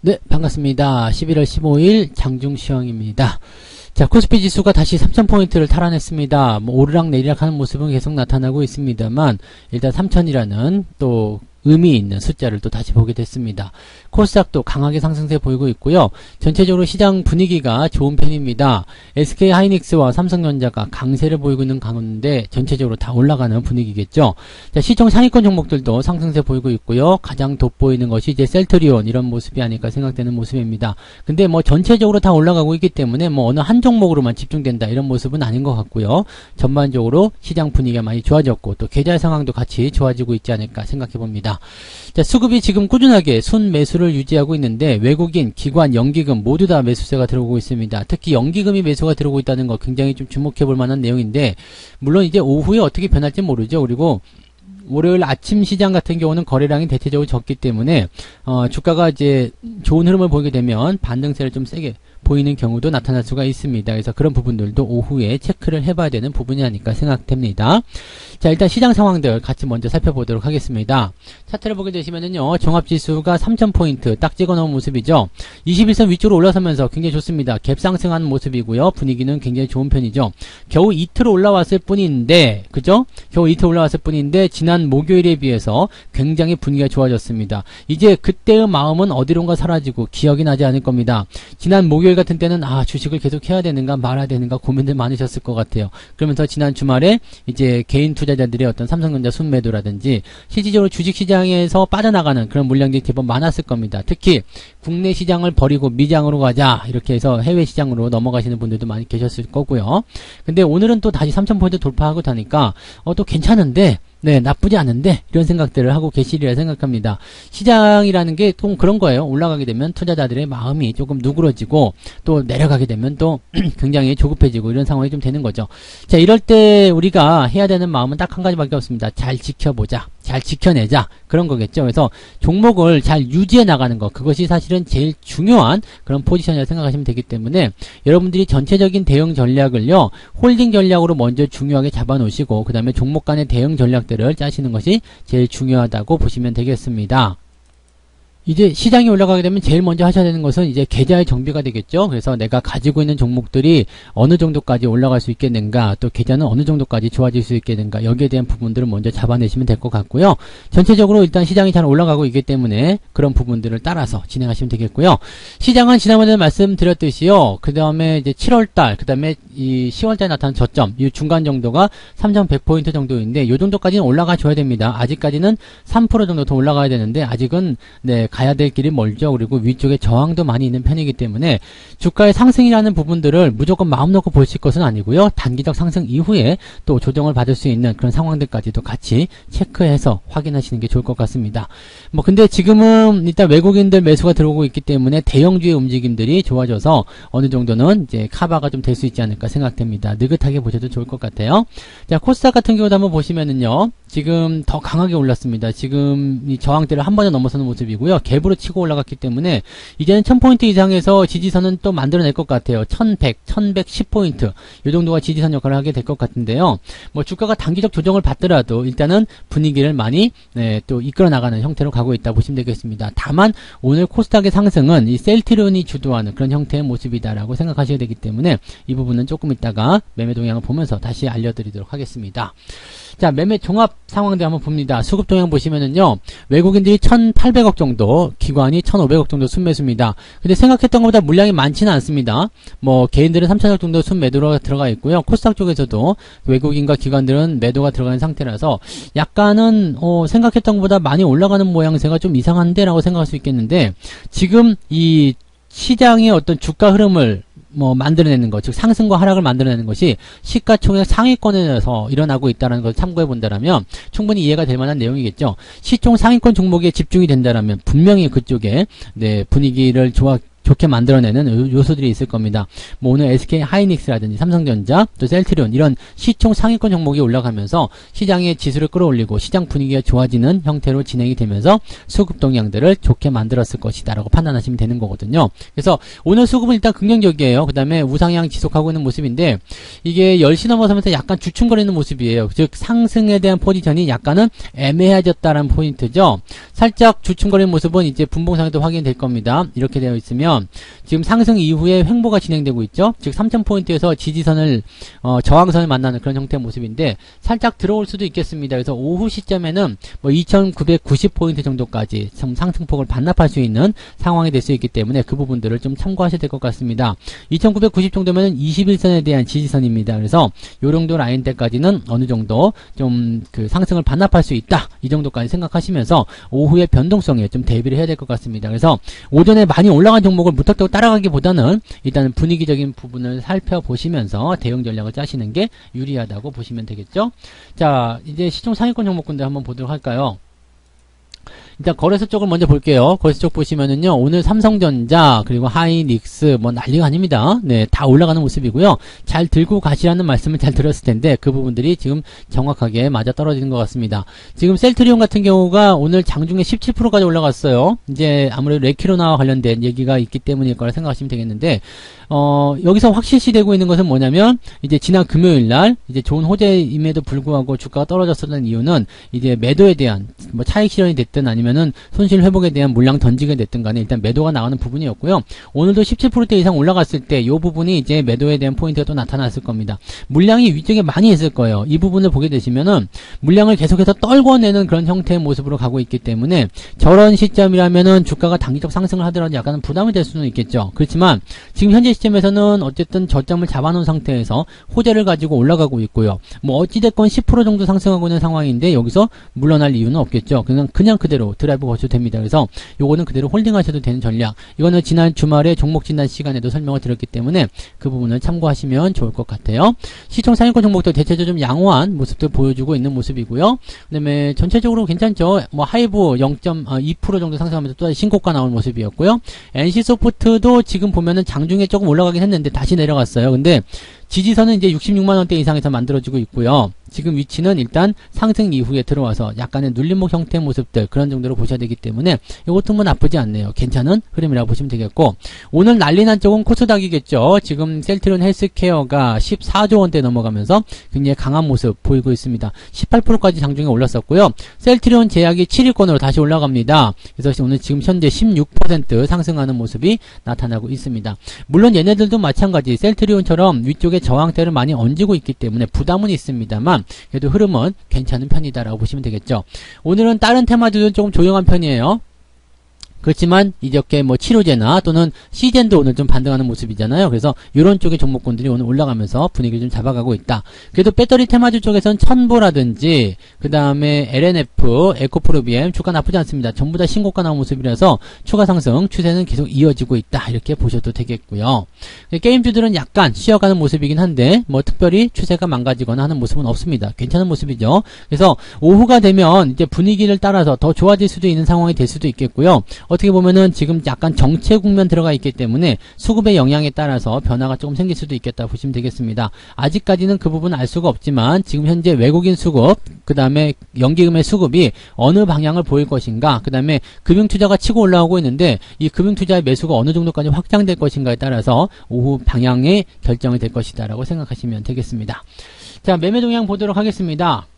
네, 반갑습니다. 11월 15일 장중시황입니다. 자, 코스피 지수가 다시 3000포인트를 탈환했습니다. 오르락 내리락 하는 모습은 계속 나타나고 있습니다만, 일단 3000이라는 또 의미 있는 숫자를 또 다시 보게 됐습니다. 코스닥도 강하게 상승세 보이고 있고요. 전체적으로 시장 분위기가 좋은 편입니다. SK하이닉스와 삼성전자가 강세를 보이고 있는 가운데 전체적으로 다 올라가는 분위기겠죠. 자, 시총 상위권 종목들도 상승세 보이고 있고요. 가장 돋보이는 것이 이제 셀트리온 이런 모습이 아닐까 생각되는 모습입니다. 근데 뭐 전체적으로 다 올라가고 있기 때문에 뭐 어느 한 종목으로만 집중된다 이런 모습은 아닌 것 같고요. 전반적으로 시장 분위기가 많이 좋아졌고 또 계좌 상황도 같이 좋아지고 있지 않을까 생각해 봅니다. 자, 수급이 지금 꾸준하게 순 매수를 유지하고 있는데 외국인, 기관, 연기금 모두 다 매수세가 들어오고 있습니다. 특히 연기금이 매수가 들어오고 있다는 거 굉장히 좀 주목해 볼 만한 내용인데, 물론 이제 오후에 어떻게 변할지 모르죠. 그리고 월요일 아침 시장 같은 경우는 거래량이 대체적으로 적기 때문에 주가가 이제 좋은 흐름을 보이게 되면 반등세를 좀 세게 보이는 경우도 나타날 수가 있습니다. 그래서 그런 부분들도 오후에 체크를 해봐야 되는 부분이 아닐까 생각됩니다. 자, 일단 시장 상황들 같이 먼저 살펴보도록 하겠습니다. 차트를 보게 되시면은요, 종합지수가 3000포인트 딱 찍어놓은 모습이죠. 21선 위쪽으로 올라서면서 굉장히 좋습니다. 갭 상승하는 모습이고요. 분위기는 굉장히 좋은 편이죠. 겨우 이틀 올라왔을 뿐인데, 그죠? 겨우 이틀 올라왔을 뿐인데 지난 목요일에 비해서 굉장히 분위기가 좋아졌습니다. 이제 그때의 마음은 어디론가 사라지고 기억이 나지 않을 겁니다. 지난 목요일 같은 때는 주식을 계속 해야 되는가 말아야 되는가 고민들 많으셨을 것 같아요. 그러면서 지난 주말에 이제 개인 투자자들의 어떤 삼성전자 순매도라든지 실질적으로 주식시장에서 빠져나가는 그런 물량들이 제법 많았을 겁니다. 특히 국내 시장을 버리고 미장으로 가자 이렇게 해서 해외 시장으로 넘어가시는 분들도 많이 계셨을 거고요. 근데 오늘은 또 다시 3000포인트 돌파하고 다니까 또 괜찮은데, 네, 나쁘지 않은데 이런 생각들을 하고 계시리라 생각합니다. 시장이라는 게 좀 그런 거예요. 올라가게 되면 투자자들의 마음이 조금 누그러지고 또 내려가게 되면 또 굉장히 조급해지고 이런 상황이 좀 되는 거죠. 자, 이럴 때 우리가 해야 되는 마음은 딱 한 가지밖에 없습니다. 잘 지켜보자. 잘 지켜내자. 그런 거겠죠. 그래서 종목을 잘 유지해 나가는 것, 그것이 사실은 제일 중요한 그런 포지션이라고 생각하시면 되기 때문에 여러분들이 전체적인 대응 전략을요, 홀딩 전략으로 먼저 중요하게 잡아 놓으시고 그 다음에 종목 간의 대응 전략들을 짜시는 것이 제일 중요하다고 보시면 되겠습니다. 이제 시장이 올라가게 되면 제일 먼저 하셔야 되는 것은 이제 계좌의 정비가 되겠죠. 그래서 내가 가지고 있는 종목들이 어느 정도까지 올라갈 수 있겠는가, 또 계좌는 어느 정도까지 좋아질 수 있겠는가, 여기에 대한 부분들을 먼저 잡아내시면 될 것 같고요. 전체적으로 일단 시장이 잘 올라가고 있기 때문에 그런 부분들을 따라서 진행하시면 되겠고요. 시장은 지난번에 말씀드렸듯이요, 그 다음에 이제 7월달, 그 다음에 이 10월달에 나타난 저점, 이 중간 정도가 3100포인트 정도인데 요 정도까지는 올라가 줘야 됩니다. 아직까지는 3% 정도 더 올라가야 되는데 아직은 네, 가야 될 길이 멀죠. 그리고 위쪽에 저항도 많이 있는 편이기 때문에 주가의 상승이라는 부분들을 무조건 마음 놓고 보실 것은 아니고요. 단기적 상승 이후에 또 조정을 받을 수 있는 그런 상황들까지도 같이 체크해서 확인하시는 게 좋을 것 같습니다. 뭐 근데 지금은 일단 외국인들 매수가 들어오고 있기 때문에 대형주의 움직임들이 좋아져서 어느 정도는 이제 카바가 좀 될 수 있지 않을까 생각됩니다. 느긋하게 보셔도 좋을 것 같아요. 자, 코스닥 같은 경우도 한번 보시면은요, 지금 더 강하게 올랐습니다. 지금 이 저항대를 한 번에 넘어서는 모습이고요. 갭으로 치고 올라갔기 때문에 이제는 1000포인트 이상에서 지지선은 또 만들어낼 것 같아요. 1100, 1110포인트 이 정도가 지지선 역할을 하게 될 것 같은데요. 뭐 주가가 단기적 조정을 받더라도 일단은 분위기를 많이 또 이끌어 나가는 형태로 가고 있다 보시면 되겠습니다. 다만 오늘 코스닥의 상승은 이 셀트리온이 주도하는 그런 형태의 모습이다라고 생각하셔야 되기 때문에 이 부분은 조금 있다가 매매 동향을 보면서 다시 알려드리도록 하겠습니다. 자, 매매 종합 상황들 한번 봅니다. 수급 동향 보시면은요, 외국인들이 1800억 정도, 기관이 1500억 정도 순매수입니다. 근데 생각했던 것보다 물량이 많지는 않습니다. 뭐 개인들은 3000억 정도 순매도가 들어가 있고요. 코스닥 쪽에서도 외국인과 기관들은 매도가 들어가는 상태라서 약간은 생각했던 것보다 많이 올라가는 모양새가 좀 이상한데 라고 생각할 수 있겠는데, 지금 이 시장의 어떤 주가 흐름을 만들어내는 것, 즉 상승과 하락을 만들어내는 것이 시가총액 상위권에서 일어나고 있다는 것을 참고해 본다라면 충분히 이해가 될 만한 내용이겠죠. 시총 상위권 종목에 집중이 된다라면 분명히 그쪽에 분위기를 좋게 만들어내는 요소들이 있을 겁니다. 뭐 오늘 SK 하이닉스라든지 삼성전자, 또 셀트리온 이런 시총 상위권 종목이 올라가면서 시장의 지수를 끌어올리고 시장 분위기가 좋아지는 형태로 진행이 되면서 수급 동향들을 좋게 만들었을 것이다 라고 판단하시면 되는 거거든요. 그래서 오늘 수급은 일단 긍정적이에요. 그 다음에 우상향 지속하고 있는 모습인데 이게 10시 넘어서면서 약간 주춤거리는 모습이에요. 즉 상승에 대한 포지션이 약간은 애매해졌다라는 포인트죠. 살짝 주춤거리는 모습은 이제 분봉상에도 확인될 겁니다. 이렇게 되어 있으면 지금 상승 이후에 횡보가 진행되고 있죠. 즉 3000포인트에서 지지선을 저항선을 만나는 그런 형태의 모습인데 살짝 들어올 수도 있겠습니다. 그래서 오후 시점에는 뭐 2990포인트 정도까지 상승폭을 반납할 수 있는 상황이 될 수 있기 때문에 그 부분들을 좀 참고하셔야 될 것 같습니다. 2990 정도면 21선에 대한 지지선입니다. 그래서 요 정도 라인대까지는 어느 정도 좀 그 상승을 반납할 수 있다. 이 정도까지 생각하시면서 오후의 변동성에 좀 대비를 해야 될 것 같습니다. 그래서 오전에 많이 올라간 종목을 무턱대고 따라가기보다는 일단은 분위기적인 부분을 살펴보시면서 대응 전략을 짜시는 게 유리하다고 보시면 되겠죠. 자, 이제 시총 상위권 종목군들 한번 보도록 할까요? 일단 거래소 쪽을 먼저 볼게요. 거래소 쪽 보시면은요, 오늘 삼성전자 그리고 하이닉스 뭐 난리가 아닙니다. 네, 다 올라가는 모습이고요. 잘 들고 가시라는 말씀을 잘 들었을 텐데 그 부분들이 지금 정확하게 맞아 떨어지는 것 같습니다. 지금 셀트리온 같은 경우가 오늘 장중에 17%까지 올라갔어요. 이제 아무래도 레키로나와 관련된 얘기가 있기 때문일 거라 생각하시면 되겠는데 여기서 확실시되고 있는 것은 뭐냐면 이제 지난 금요일날 이제 좋은 호재임에도 불구하고 주가가 떨어졌었던 이유는 이제 매도에 대한 뭐 차익 실현이 됐든 아니면은 손실 회복에 대한 물량 던지게 됐든 간에 일단 매도가 나오는 부분이었고요. 오늘도 17% 이상 올라갔을 때 이 부분이 이제 매도에 대한 포인트가 또 나타났을 겁니다. 물량이 위쪽에 많이 있을 거예요. 이 부분을 보게 되시면은 물량을 계속해서 떨궈내는 그런 형태의 모습으로 가고 있기 때문에 저런 시점이라면은 주가가 단기적 상승을 하더라도 약간은 부담이 될 수는 있겠죠. 그렇지만 지금 현재 시점에서는 어쨌든 저점을 잡아놓은 상태에서 호재를 가지고 올라가고 있고요. 뭐 어찌됐건 10% 정도 상승하고 있는 상황인데 여기서 물러날 이유는 없겠죠. 그냥 그대로 드라이브 거셔도 됩니다. 그래서 요거는 그대로 홀딩하셔도 되는 전략. 이거는 지난 주말에 종목 진단 시간에도 설명을 드렸기 때문에 그 부분을 참고하시면 좋을 것 같아요. 시총 상위권 종목도 대체적으로 좀 양호한 모습들 보여주고 있는 모습이고요. 그 다음에 전체적으로 괜찮죠. 뭐 하이브 0.2% 정도 상승하면서 또 다시 신고가 나온 모습이었고요. NC소프트도 지금 보면은 장중에 조금 올라가긴 했는데 다시 내려갔어요. 근데 지지선은 이제 66만원대 이상에서 만들어지고 있고요. 지금 위치는 일단 상승 이후에 들어와서 약간의 눌림목 형태의 모습들 그런 정도로 보셔야 되기 때문에 이것도 뭐 나쁘지 않네요. 괜찮은 흐름이라고 보시면 되겠고 오늘 난리난 쪽은 코스닥이겠죠. 지금 셀트리온 헬스케어가 14조 원대 넘어가면서 굉장히 강한 모습 보이고 있습니다. 18%까지 장중에 올랐었고요. 셀트리온 제약이 7위권으로 다시 올라갑니다. 그래서 오늘 지금 현재 16% 상승하는 모습이 나타나고 있습니다. 물론 얘네들도 마찬가지 셀트리온처럼 위쪽에 저항대를 많이 얹고 있기 때문에 부담은 있습니다만 그래도 흐름은 괜찮은 편이다라고 보시면 되겠죠. 오늘은 다른 테마들은 조금 조용한 편이에요. 그렇지만 이렇게 뭐 치료제나 또는 시젠도 오늘 좀 반등하는 모습이잖아요. 그래서 이런 쪽의 종목군들이 오늘 올라가면서 분위기를 좀 잡아가고 있다. 그래도 배터리 테마주 쪽에서는 첨보라든지 그 다음에 LNF, 에코프로비엠 주가 나쁘지 않습니다. 전부 다 신고가 나온 모습이라서 추가 상승 추세는 계속 이어지고 있다. 이렇게 보셔도 되겠고요. 게임주들은 약간 쉬어가는 모습이긴 한데 뭐 특별히 추세가 망가지거나 하는 모습은 없습니다. 괜찮은 모습이죠. 그래서 오후가 되면 이제 분위기를 따라서 더 좋아질 수도 있는 상황이 될 수도 있겠고요. 어떻게 보면은 지금 약간 정체 국면 들어가 있기 때문에 수급의 영향에 따라서 변화가 조금 생길 수도 있겠다 보시면 되겠습니다. 아직까지는 그 부분은 알 수가 없지만 지금 현재 외국인 수급 그 다음에 연기금의 수급이 어느 방향을 보일 것인가 그 다음에 금융투자가 치고 올라오고 있는데 이 금융투자의 매수가 어느 정도까지 확장될 것인가에 따라서 오후 방향에 결정이 될 것이다 라고 생각하시면 되겠습니다. 자, 매매 동향 보도록 하겠습니다.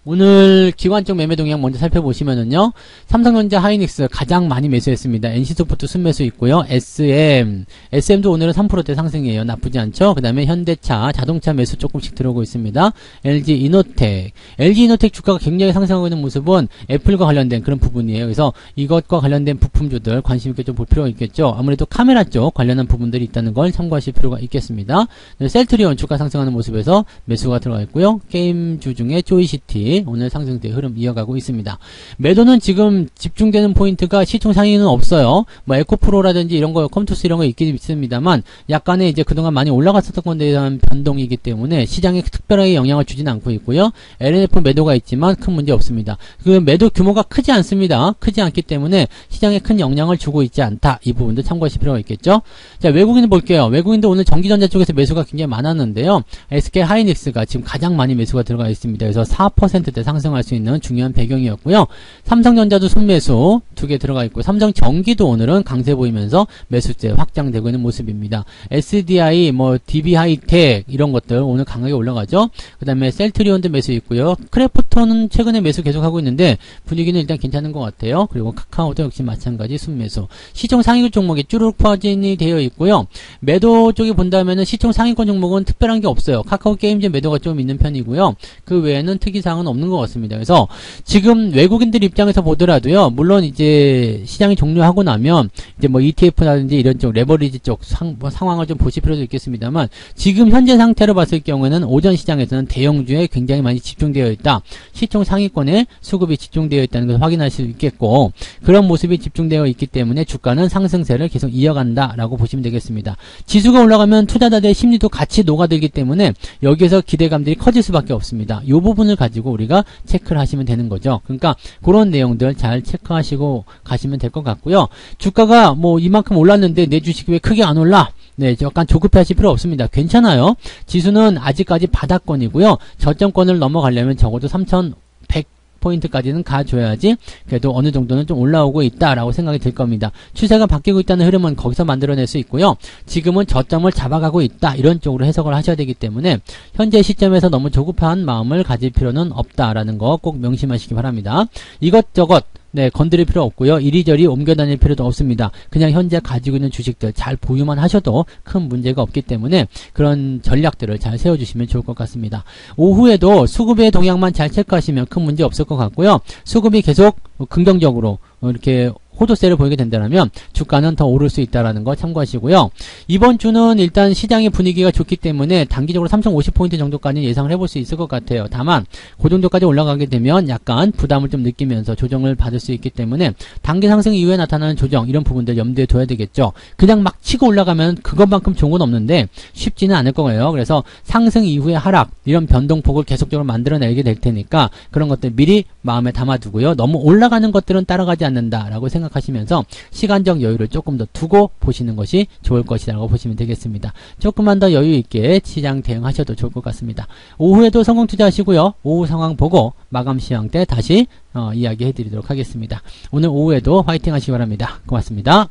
오늘 기관적 매매 동향 먼저 살펴보시면은요. 삼성전자 하이닉스 가장 많이 매수했습니다. NC소프트 순매수 있고요. SM도 오늘은 3%대 상승이에요. 나쁘지 않죠? 그 다음에 현대차, 자동차 매수 조금씩 들어오고 있습니다. LG이노텍 주가가 굉장히 상승하고 있는 모습은 애플과 관련된 그런 부분이에요. 그래서 이것과 관련된 부품주들 관심 있게 좀 볼 필요가 있겠죠. 아무래도 카메라 쪽 관련한 부분들이 있다는 걸 참고하실 필요가 있겠습니다. 셀트리온 주가 상승하는 모습에서 매수가 들어가 있고요. 게임주 중에 조이시티 없이 오늘 상승세 흐름 이어가고 있습니다. 매도는 지금 집중되는 포인트가 시총 상위는 없어요. 뭐 에코프로라든지 이런 거, 컴투스 이런 거 있긴 있습니다만 약간의 이제 그동안 많이 올라갔었던 건데 대한 변동이기 때문에 시장에 특별하게 영향을 주진 않고 있고요. LNF 매도가 있지만 큰 문제 없습니다. 그 매도 규모가 크지 않습니다. 크지 않기 때문에 시장에 큰 영향을 주고 있지 않다. 이 부분도 참고하실 필요가 있겠죠. 자, 외국인 볼게요. 외국인도 오늘 전기전자 쪽에서 매수가 굉장히 많았는데요. SK 하이닉스가 지금 가장 많이 매수가 들어가 있습니다. 그래서 4%대 상승할 수 있는 중요한 배경이었고요. 삼성전자도 순매수 2개 들어가 있고 삼성전기도 오늘은 강세 보이면서 매수세 확장되고 있는 모습입니다. SDI, 뭐 DB하이텍 이런 것들 오늘 강하게 올라가죠. 그 다음에 셀트리온도 매수 있고요. 크래프톤은 최근에 매수 계속하고 있는데 분위기는 일단 괜찮은 것 같아요. 그리고 카카오도 역시 마찬가지 순매수. 시총 상위권 종목이 쭈르륵 퍼진이 되어 있고요. 매도 쪽에 본다면은 시총 상위권 종목은 특별한 게 없어요. 카카오 게임즈 매도가 좀 있는 편이고요. 그 외에는 특이사항은 없는 것 같습니다. 그래서 지금 외국인들 입장에서 보더라도요. 물론 이제 시장이 종료하고 나면 이제 뭐 ETF라든지 이런 쪽 레버리지 쪽 상황을 좀 보실 필요도 있겠습니다만 지금 현재 상태로 봤을 경우에는 오전 시장에서는 대형주에 굉장히 많이 집중되어 있다. 시총 상위권에 수급이 집중되어 있다는 것을 확인할 수 있겠고 그런 모습이 집중되어 있기 때문에 주가는 상승세를 계속 이어간다라고 보시면 되겠습니다. 지수가 올라가면 투자자들의 심리도 같이 녹아들기 때문에 여기에서 기대감들이 커질 수밖에 없습니다. 이 부분을 가지고 우리가 체크를 하시면 되는 거죠. 그러니까 그런 내용들 잘 체크하시고 가시면 될 것 같고요. 주가가 뭐 이만큼 올랐는데 내 주식이 왜 크게 안 올라? 네, 약간 조급해 하실 필요 없습니다. 괜찮아요. 지수는 아직까지 바닥권이고요. 저점권을 넘어가려면 적어도 3,100포인트까지는 가줘야지 그래도 어느 정도는 좀 올라오고 있다라고 생각이 들 겁니다. 추세가 바뀌고 있다는 흐름은 거기서 만들어낼 수 있고요. 지금은 저점을 잡아가고 있다. 이런 쪽으로 해석을 하셔야 되기 때문에 현재 시점에서 너무 조급한 마음을 가질 필요는 없다라는 거 꼭 명심하시기 바랍니다. 이것저것 네, 건드릴 필요 없고요. 이리저리 옮겨 다닐 필요도 없습니다. 그냥 현재 가지고 있는 주식들 잘 보유만 하셔도 큰 문제가 없기 때문에 그런 전략들을 잘 세워주시면 좋을 것 같습니다. 오후에도 수급의 동향만 잘 체크하시면 큰 문제 없을 것 같고요. 수급이 계속 긍정적으로 이렇게 호조세를 보이게 된다면 주가는 더 오를 수 있다는 거 참고하시고요. 이번 주는 일단 시장의 분위기가 좋기 때문에 단기적으로 3,050포인트 정도까지 예상을 해볼 수 있을 것 같아요. 다만 그 정도까지 올라가게 되면 약간 부담을 좀 느끼면서 조정을 받을 수 있기 때문에 단기 상승 이후에 나타나는 조정 이런 부분들 염두에 둬야 되겠죠. 그냥 막 치고 올라가면 그것만큼 좋은 건 없는데 쉽지는 않을 거예요. 그래서 상승 이후에 하락 이런 변동폭을 계속적으로 만들어내게 될 테니까 그런 것들 미리 마음에 담아두고요. 너무 올라가는 것들은 따라가지 않는다라고 생각하시면서 시간적 여유를 조금 더 두고 보시는 것이 좋을 것이라고 보시면 되겠습니다. 조금만 더 여유 있게 시장 대응하셔도 좋을 것 같습니다. 오후에도 성공 투자하시고요. 오후 상황 보고 마감 시황 때 다시 이야기해 드리도록 하겠습니다. 오늘 오후에도 화이팅 하시기 바랍니다. 고맙습니다.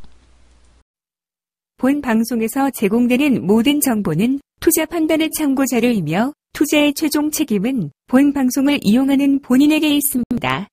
본 방송에서 제공되는 모든 정보는 투자 판단의 참고 자료이며 투자의 최종 책임은 본 방송을 이용하는 본인에게 있습니다.